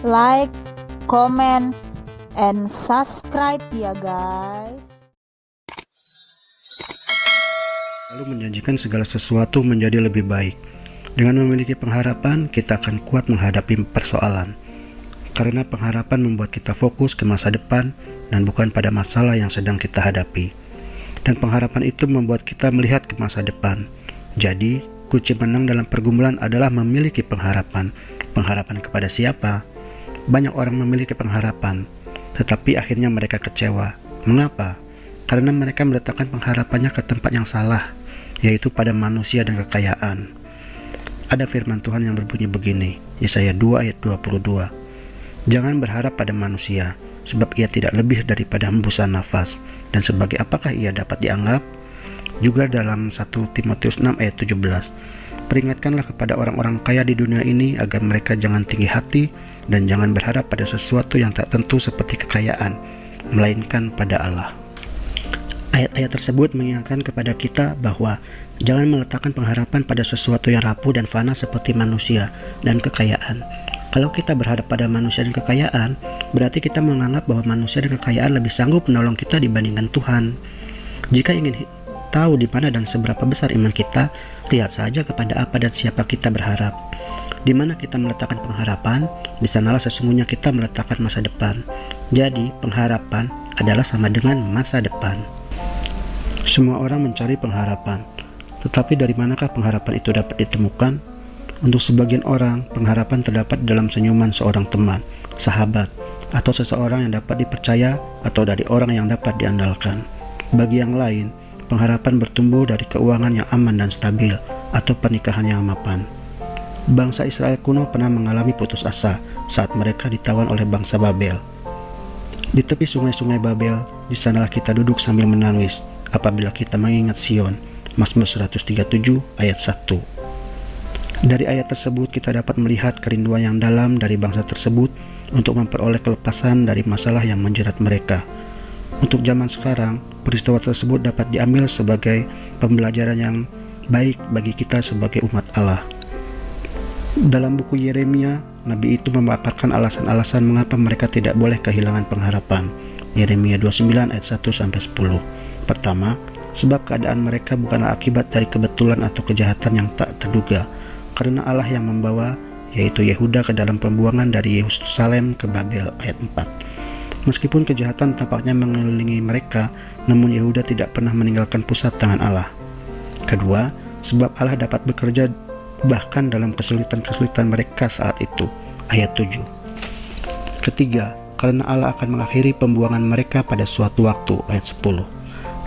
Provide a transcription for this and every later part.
like, comment, and subscribe ya guys. Lalu menjanjikan segala sesuatu menjadi lebih baik. Dengan memiliki pengharapan, kita akan kuat menghadapi persoalan. Karena pengharapan membuat kita fokus ke masa depan dan bukan pada masalah yang sedang kita hadapi. Dan pengharapan itu membuat kita melihat ke masa depan. Jadi, kunci menang dalam pergumulan adalah memiliki pengharapan. Pengharapan kepada siapa? Banyak orang memiliki pengharapan, tetapi akhirnya mereka kecewa. Mengapa? Karena mereka meletakkan pengharapannya ke tempat yang salah, yaitu pada manusia dan kekayaan. Ada firman Tuhan yang berbunyi begini, Yesaya 2 ayat 22. Jangan berharap pada manusia, sebab ia tidak lebih daripada hembusan nafas, dan sebagai apakah ia dapat dianggap? Juga dalam 1 Timotius 6 ayat 17, peringatkanlah kepada orang-orang kaya di dunia ini agar mereka jangan tinggi hati dan jangan berharap pada sesuatu yang tak tentu seperti kekayaan, melainkan pada Allah. Ayat-ayat tersebut mengingatkan kepada kita bahwa jangan meletakkan pengharapan pada sesuatu yang rapuh dan fana seperti manusia dan kekayaan. Kalau kita berharap pada manusia dan kekayaan, berarti kita menganggap bahwa manusia dan kekayaan lebih sanggup menolong kita dibandingkan Tuhan. Jika ingin tahu di mana dan seberapa besar iman kita, lihat saja kepada apa dan siapa kita berharap. Di mana kita meletakkan pengharapan, di sanalah sesungguhnya kita meletakkan masa depan. Jadi, pengharapan adalah sama dengan masa depan. Semua orang mencari pengharapan, tetapi dari manakah pengharapan itu dapat ditemukan? Untuk sebagian orang, pengharapan terdapat dalam senyuman seorang teman, sahabat, atau seseorang yang dapat dipercaya atau dari orang yang dapat diandalkan. Bagi yang lain, pengharapan bertumbuh dari keuangan yang aman dan stabil atau pernikahan yang mapan. Bangsa Israel kuno pernah mengalami putus asa saat mereka ditawan oleh bangsa Babel. Di tepi sungai-sungai Babel, di sanalah kita duduk sambil menangis apabila kita mengingat Sion. Mazmur 137 ayat 1. Dari ayat tersebut kita dapat melihat kerinduan yang dalam dari bangsa tersebut untuk memperoleh kelepasan dari masalah yang menjerat mereka. Untuk zaman sekarang, peristiwa tersebut dapat diambil sebagai pembelajaran yang baik bagi kita sebagai umat Allah. Dalam buku Yeremia, Nabi itu memaparkan alasan-alasan mengapa mereka tidak boleh kehilangan pengharapan. Yeremia 29 ayat 1-10. Pertama, sebab keadaan mereka bukanlah akibat dari kebetulan atau kejahatan yang tak terduga, karena Allah yang membawa, yaitu Yehuda ke dalam pembuangan dari Yerusalem ke Babel, ayat 4. Meskipun kejahatan tampaknya mengelilingi mereka, namun Yehuda tidak pernah meninggalkan pusat tangan Allah. Kedua, sebab Allah dapat bekerja bahkan dalam kesulitan-kesulitan mereka saat itu, ayat 7. Ketiga, karena Allah akan mengakhiri pembuangan mereka pada suatu waktu, ayat 10.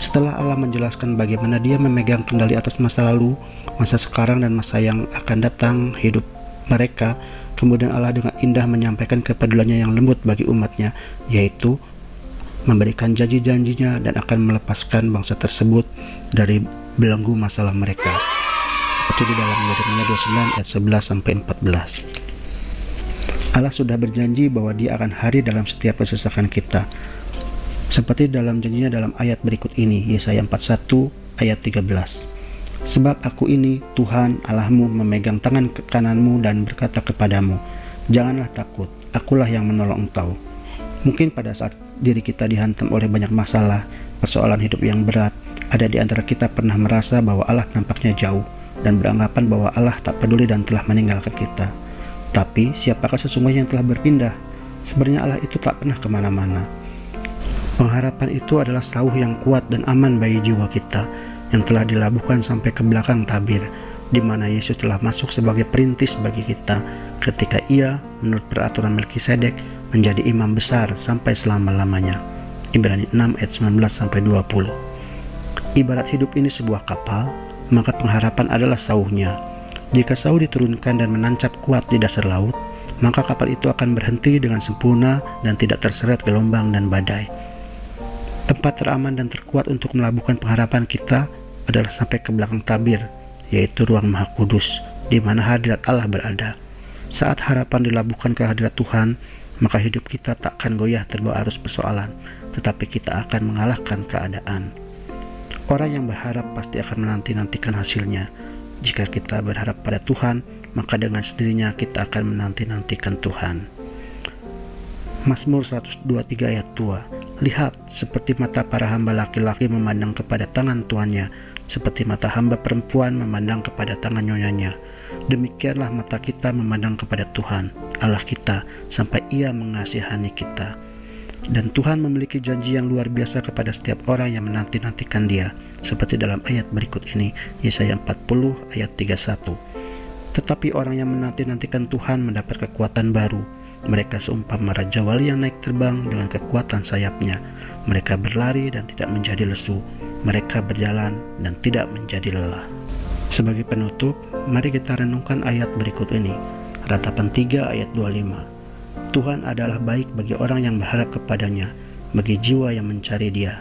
Setelah Allah menjelaskan bagaimana Dia memegang kendali atas masa lalu, masa sekarang, dan masa yang akan datang hidup mereka, kemudian Allah dengan indah menyampaikan kepeduliannya yang lembut bagi umatnya, yaitu memberikan janji-janjinya dan akan melepaskan bangsa tersebut dari belenggu masalah mereka. Seperti di dalam Yeremia 29 ayat 11-14. Allah sudah berjanji bahwa Dia akan hadir dalam setiap kesesakan kita. Seperti dalam janjinya dalam ayat berikut ini, Yesaya 41 ayat 13. Sebab aku ini, Tuhan Allahmu, memegang tangan kananmu dan berkata kepadamu, janganlah takut, akulah yang menolong engkau. Mungkin pada saat diri kita dihantam oleh banyak masalah, persoalan hidup yang berat, ada di antara kita pernah merasa bahwa Allah tampaknya jauh dan beranggapan bahwa Allah tak peduli dan telah meninggalkan kita. Tapi siapakah sesungguhnya yang telah berpindah? Sebenarnya Allah itu tak pernah kemana-mana. Pengharapan itu adalah sauh yang kuat dan aman bagi jiwa kita, yang telah dilabuhkan sampai ke belakang tabir, di mana Yesus telah masuk sebagai perintis bagi kita, ketika Ia, menurut peraturan Melkisedek, menjadi imam besar sampai selama-lamanya. Ibrani 6 ayat 19-20. Ibarat hidup ini sebuah kapal, maka pengharapan adalah sauhnya. Jika sauh diturunkan dan menancap kuat di dasar laut, maka kapal itu akan berhenti dengan sempurna dan tidak terseret gelombang dan badai. Tempat teraman dan terkuat untuk melabuhkan pengharapan kita adalah sampai ke belakang tabir, yaitu ruang Maha Kudus, di mana hadirat Allah berada. Saat harapan dilabuhkan ke hadirat Tuhan, maka hidup kita tak akan goyah terbawa arus persoalan, tetapi kita akan mengalahkan keadaan. Orang yang berharap pasti akan menanti-nantikan hasilnya. Jika kita berharap pada Tuhan, maka dengan sendirinya kita akan menanti-nantikan Tuhan. Mazmur 123 ayat 2. Lihat, seperti mata para hamba laki-laki memandang kepada tangan tuannya, seperti mata hamba perempuan memandang kepada tangan nyonyanya. Demikianlah mata kita memandang kepada Tuhan, Allah kita, sampai Ia mengasihani kita. Dan Tuhan memiliki janji yang luar biasa kepada setiap orang yang menanti-nantikan Dia, seperti dalam ayat berikut ini, Yesaya 40 ayat 31. Tetapi orang yang menanti-nantikan Tuhan mendapat kekuatan baru. Mereka seumpama raja wali yang naik terbang dengan kekuatan sayapnya. Mereka berlari dan tidak menjadi lesu. Mereka berjalan dan tidak menjadi lelah. Sebagai penutup, mari kita renungkan ayat berikut ini. Ratapan 3 ayat 25. Tuhan adalah baik bagi orang yang berharap kepadanya, bagi jiwa yang mencari Dia.